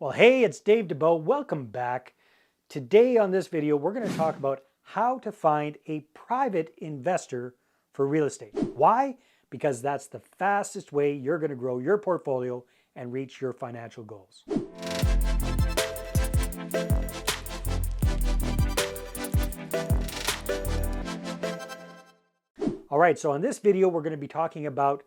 Well, hey, it's Dave Dubeau. Welcome back. Today on this video, we're going to talk about how to find a private investor for real estate. Why? Because that's the fastest way you're going to grow your portfolio and reach your financial goals. All right, so on this video, we're going to be talking about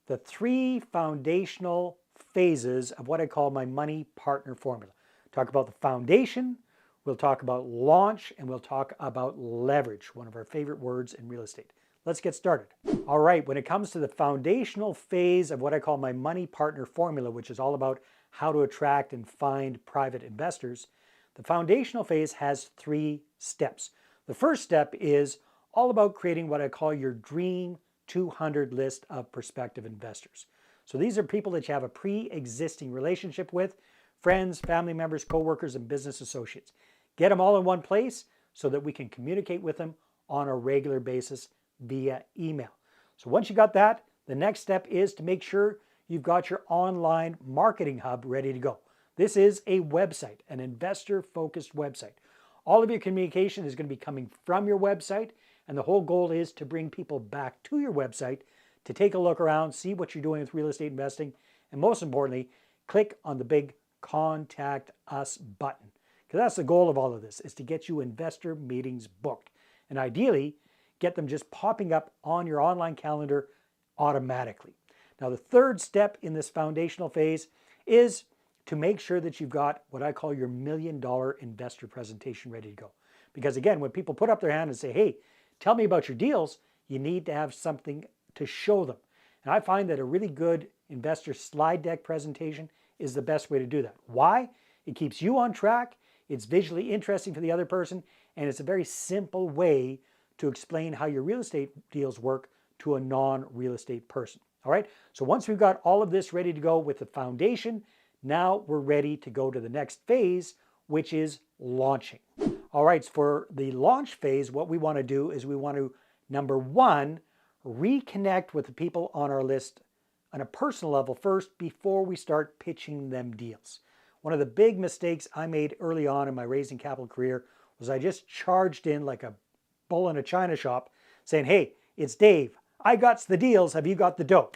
the three foundational phases of what I call my money partner formula. Talk about the foundation, we'll talk about launch, and we'll talk about leverage, one of our favorite words in real estate. Let's get started. All right, when it comes to the foundational phase of what I call my money partner formula, which is all about how to attract and find private investors, the foundational phase has three steps. The first step is all about creating what I call your dream 200 list of prospective investors. So these are people that you have a pre-existing relationship with, friends, family members, coworkers, and business associates. Get them all in one place so that we can communicate with them on a regular basis via email. So once you got that, the next step is to make sure you've got your online marketing hub ready to go. This is a website, an investor-focused website. All of your communication is going to be coming from your website, and the whole goal is to bring people back to your website to take a look around, see what you're doing with real estate investing, and most importantly, click on the big Contact Us button. Because that's the goal of all of this, is to get you investor meetings booked. And ideally, get them just popping up on your online calendar automatically. Now, the third step in this foundational phase is to make sure that you've got what I call your $1 million investor presentation ready to go. Because again, when people put up their hand and say, hey, tell me about your deals, you need to have something to show them. And I find that a really good investor slide deck presentation is the best way to do that. Why? It keeps you on track, it's visually interesting for the other person, and it's a very simple way to explain how your real estate deals work to a non-real estate person. All right, so once we've got all of this ready to go with the foundation, now we're ready to go to the next phase, which is launching. All right, so for the launch phase, what we want to do is we want to, number one, reconnect with the people on our list on a personal level first before we start pitching them deals. One of the big mistakes I made early on in my raising capital career was I just charged in like a bull in a china shop saying, hey, it's Dave. I got the deals. Have you got the dough?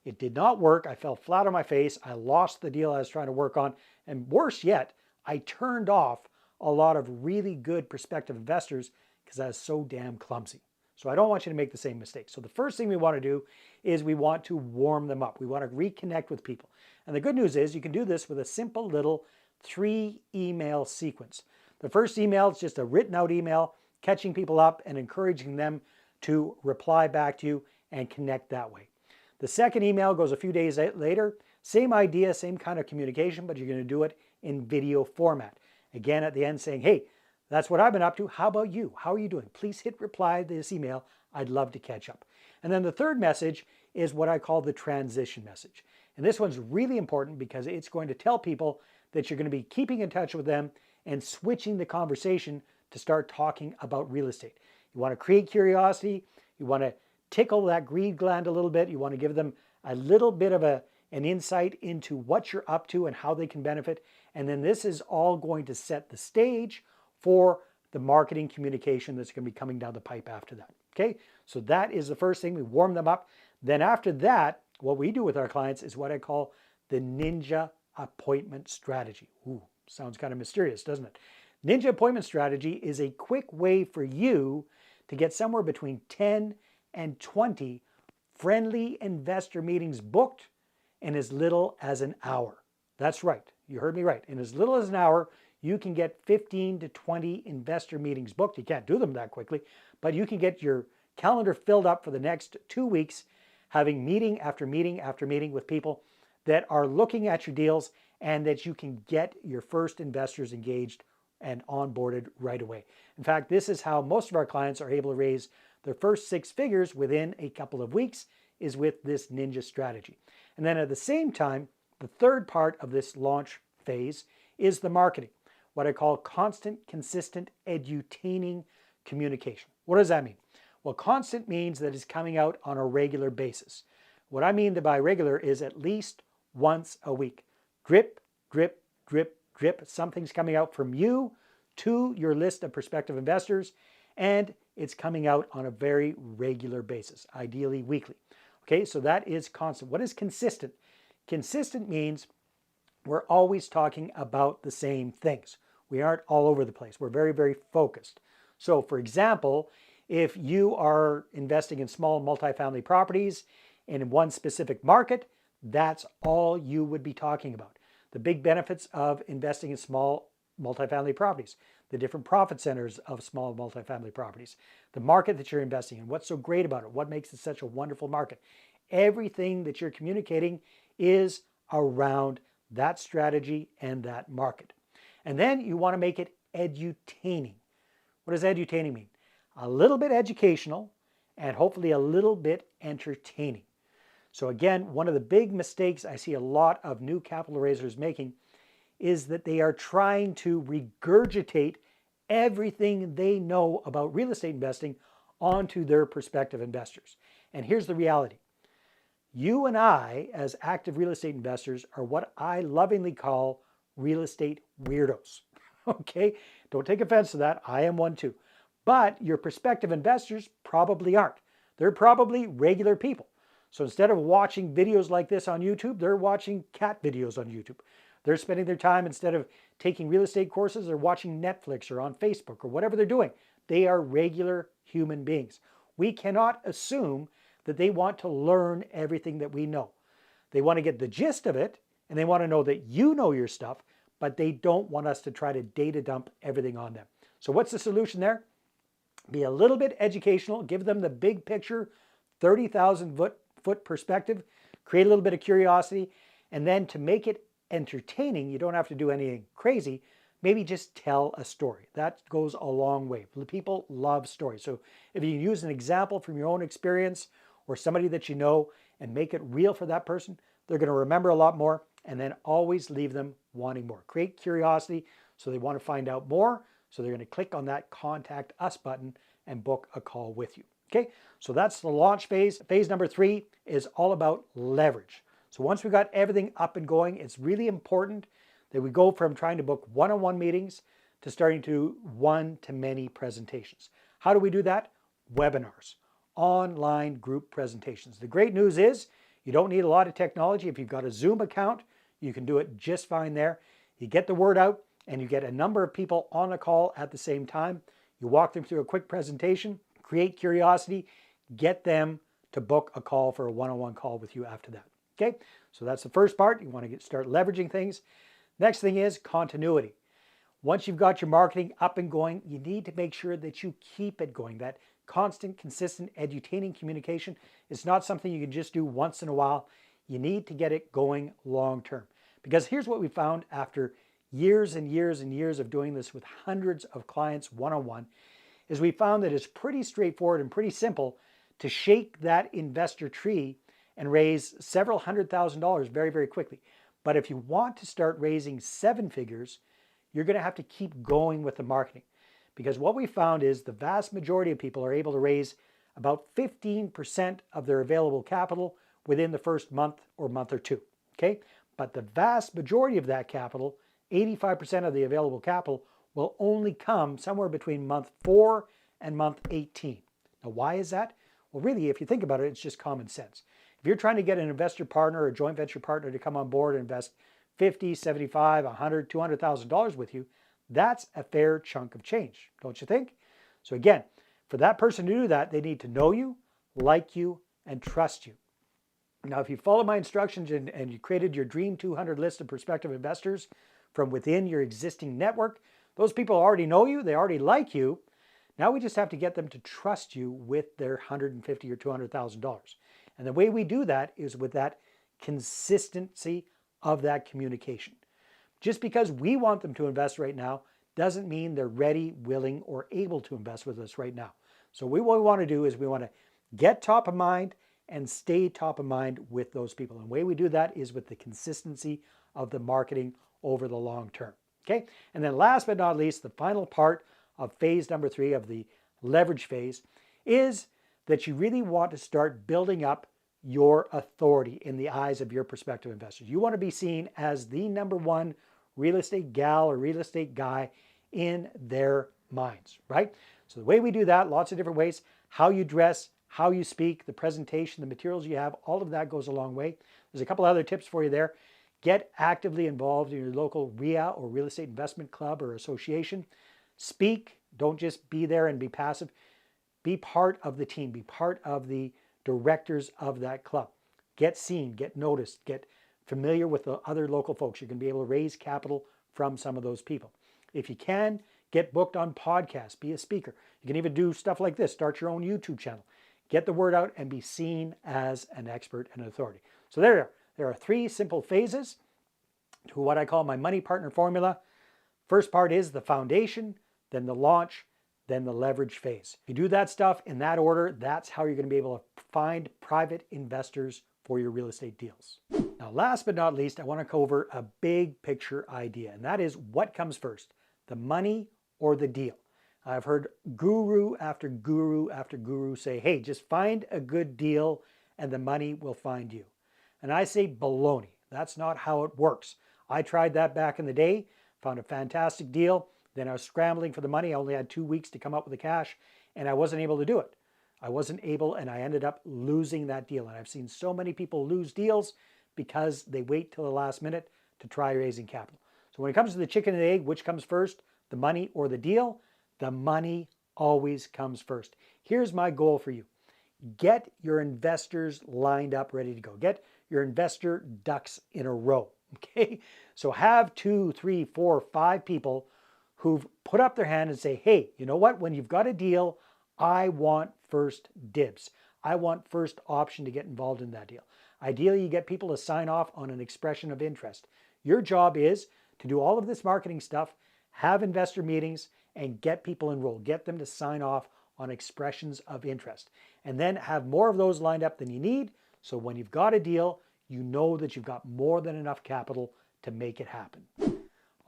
It did not work. I fell flat on my face. I lost the deal I was trying to work on. And worse yet, I turned off a lot of really good prospective investors because I was so damn clumsy. So I don't want you to make the same mistake. So the first thing we want to do is we want to warm them up. We want to reconnect with people. And the good news is you can do this with a simple little 3-email sequence. The first email is just a written out email, catching people up and encouraging them to reply back to you and connect that way. The second email goes a few days later. Same idea, same kind of communication, but you're going to do it in video format. Again, at the end saying, hey, that's what I've been up to. How about you? How are you doing? Please hit reply to this email. I'd love to catch up. And then the third message is what I call the transition message. And this one's really important because it's going to tell people that you're going to be keeping in touch with them and switching the conversation to start talking about real estate. You want to create curiosity. You want to tickle that greed gland a little bit. You want to give them a little bit of an insight into what you're up to and how they can benefit. And then this is all going to set the stage for the marketing communication that's going to be coming down the pipe after that. Okay, so that is the first thing. We warm them up. Then after that, what we do with our clients is what I call the ninja appointment strategy. Ooh, sounds kind of mysterious, doesn't it? Ninja appointment strategy is a quick way for you to get somewhere between 10 and 20 friendly investor meetings booked in as little as an hour. That's right. You heard me right. In as little as an hour, you can get 15 to 20 investor meetings booked. You can't do them that quickly, but you can get your calendar filled up for the next 2 weeks, having meeting after meeting after meeting with people that are looking at your deals and that you can get your first investors engaged and onboarded right away. In fact, this is how most of our clients are able to raise their first 6 figures within a couple of weeks, is with this ninja strategy. And then at the same time, the third part of this launch phase is the marketing, what I call constant, consistent, edutaining communication. What does that mean? Well, constant means that it's coming out on a regular basis. What I mean by regular is at least once a week. Drip, drip, drip, drip. Something's coming out from you to your list of prospective investors, and it's coming out on a very regular basis, ideally weekly. Okay, so that is constant. What is consistent? Consistent means we're always talking about the same things. We aren't all over the place. We're very, very focused. So for example, if you are investing in small multifamily properties in one specific market, that's all you would be talking about. The big benefits of investing in small multifamily properties, the different profit centers of small multifamily properties, the market that you're investing in, what's so great about it, what makes it such a wonderful market. Everything that you're communicating is around that strategy and that market. And then you want to make it edutaining. What does edutaining mean? A little bit educational and hopefully a little bit entertaining. So again, one of the big mistakes I see a lot of new capital raisers making is that they are trying to regurgitate everything they know about real estate investing onto their prospective investors. And here's the reality. You and I, as active real estate investors, are what I lovingly call real estate weirdos. Okay? Don't take offense to that. I am one too. But your prospective investors probably aren't. They're probably regular people. So instead of watching videos like this on YouTube, they're watching cat videos on YouTube. They're spending their time, instead of taking real estate courses, they're watching Netflix or on Facebook or whatever they're doing. They are regular human beings. We cannot assume that they want to learn everything that we know. They want to get the gist of it, and they want to know that you know your stuff, but they don't want us to try to data dump everything on them. So what's the solution there? Be a little bit educational, give them the big picture, 30,000 foot perspective, create a little bit of curiosity, and then to make it entertaining, you don't have to do anything crazy, maybe just tell a story. That goes a long way. People love stories. So if you use an example from your own experience or somebody that you know and make it real for that person, they're going to remember a lot more, and then always leave them wanting more. Create curiosity so they want to find out more, so they're going to click on that Contact Us button and book a call with you. Okay, so that's the launch phase. Phase number 3 is all about leverage. So once we've got everything up and going, it's really important that we go from trying to book one-on-one meetings to starting to one-to-many presentations. How do we do that? Webinars, online group presentations. The great news is you don't need a lot of technology. If you've got a Zoom account, you can do it just fine there. You get the word out and you get a number of people on a call at the same time. You walk them through a quick presentation, create curiosity, get them to book a call for a one-on-one call with you after that. Okay, so that's the first part. You want to start leveraging things. Next thing is continuity. Once you've got your marketing up and going, you need to make sure that you keep it going. That constant, consistent, edutaining communication is not something you can just do once in a while. You need to get it going long term. Because here's what we found after years and years and years of doing this with hundreds of clients one-on-one, is we found that it's pretty straightforward and pretty simple to shake that investor tree and raise several $100,000 very, very quickly. But if you want to start raising 7 figures, you're going to have to keep going with the marketing. Because what we found is the vast majority of people are able to raise about 15% of their available capital within the first month or month or two. Okay? But the vast majority of that capital, 85% of the available capital, will only come somewhere between month 4 and month 18. Now, why is that? Well, really, if you think about it, it's just common sense. If you're trying to get an investor partner or a joint venture partner to come on board and invest $50, $75, $100, $200,000 with you, that's a fair chunk of change, don't you think? So again, for that person to do that, they need to know you, like you, and trust you. Now, if you follow my instructions and you created your Dream 200 list of prospective investors from within your existing network, those people already know you, they already like you. Now we just have to get them to trust you with their $150,000 or $200,000. And the way we do that is with that consistency of that communication. Just because we want them to invest right now doesn't mean they're ready, willing, or able to invest with us right now. So what we want to do is we want to get top of mind and stay top of mind with those people. And the way we do that is with the consistency of the marketing over the long term. Okay? And then last but not least, the final part of phase number 3 of the leverage phase is that you really want to start building up your authority in the eyes of your prospective investors. You want to be seen as the #1 real estate gal or real estate guy in their minds, right? So the way we do that, lots of different ways, how you dress, how you speak, the presentation, the materials you have, all of that goes a long way. There's a couple other tips for you there. Get actively involved in your local RIA or real estate investment club or association. Speak, don't just be there and be passive. Be part of the team, be part of the directors of that club. Get seen, get noticed, get familiar with the other local folks. You're going to be able to raise capital from some of those people. If you can, get booked on podcasts, be a speaker. You can even do stuff like this, start your own YouTube channel. Get the word out and be seen as an expert and authority. So there are 3 simple phases to what I call my money partner formula. First part is the foundation, then the launch, then the leverage phase. If you do that stuff in that order, that's how you're going to be able to find private investors for your real estate deals. Now, last but not least, I want to cover a big picture idea, and that is what comes first, the money or the deal. I've heard guru after guru after guru say, hey, just find a good deal and the money will find you. And I say baloney. That's not how it works. I tried that back in the day, found a fantastic deal. Then I was scrambling for the money. I only had 2 weeks to come up with the cash and I wasn't able to do it. I wasn't able and I ended up losing that deal. And I've seen so many people lose deals because they wait till the last minute to try raising capital. So when it comes to the chicken and egg, which comes first, the money or the deal? The money always comes first. Here's my goal for you. Get your investors lined up, ready to go. Get your investor ducks in a row, okay? So have 2, 3, 4, 5 people who've put up their hand and say, hey, you know what? When you've got a deal, I want first dibs. I want first option to get involved in that deal. Ideally, you get people to sign off on an expression of interest. Your job is to do all of this marketing stuff, have investor meetings, and get people enrolled. Get them to sign off on expressions of interest. And then have more of those lined up than you need. So when you've got a deal, you know that you've got more than enough capital to make it happen.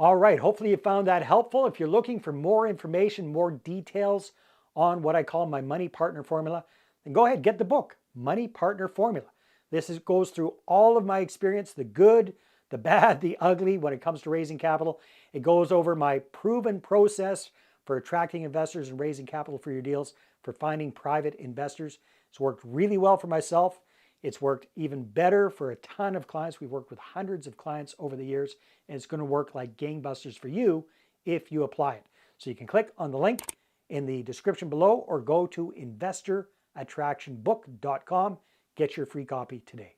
All right, hopefully you found that helpful. If you're looking for more information, more details on what I call my money partner formula, then go ahead, get the book, Money Partner Formula. Goes through all of my experience, the good, the bad, the ugly when it comes to raising capital. It goes over my proven process for attracting investors and raising capital for your deals, for finding private investors. It's worked really well for myself. It's worked even better for a ton of clients. We've worked with hundreds of clients over the years, and it's going to work like gangbusters for you if you apply it. So you can click on the link in the description below or go to investorattractionbook.com. Get your free copy today.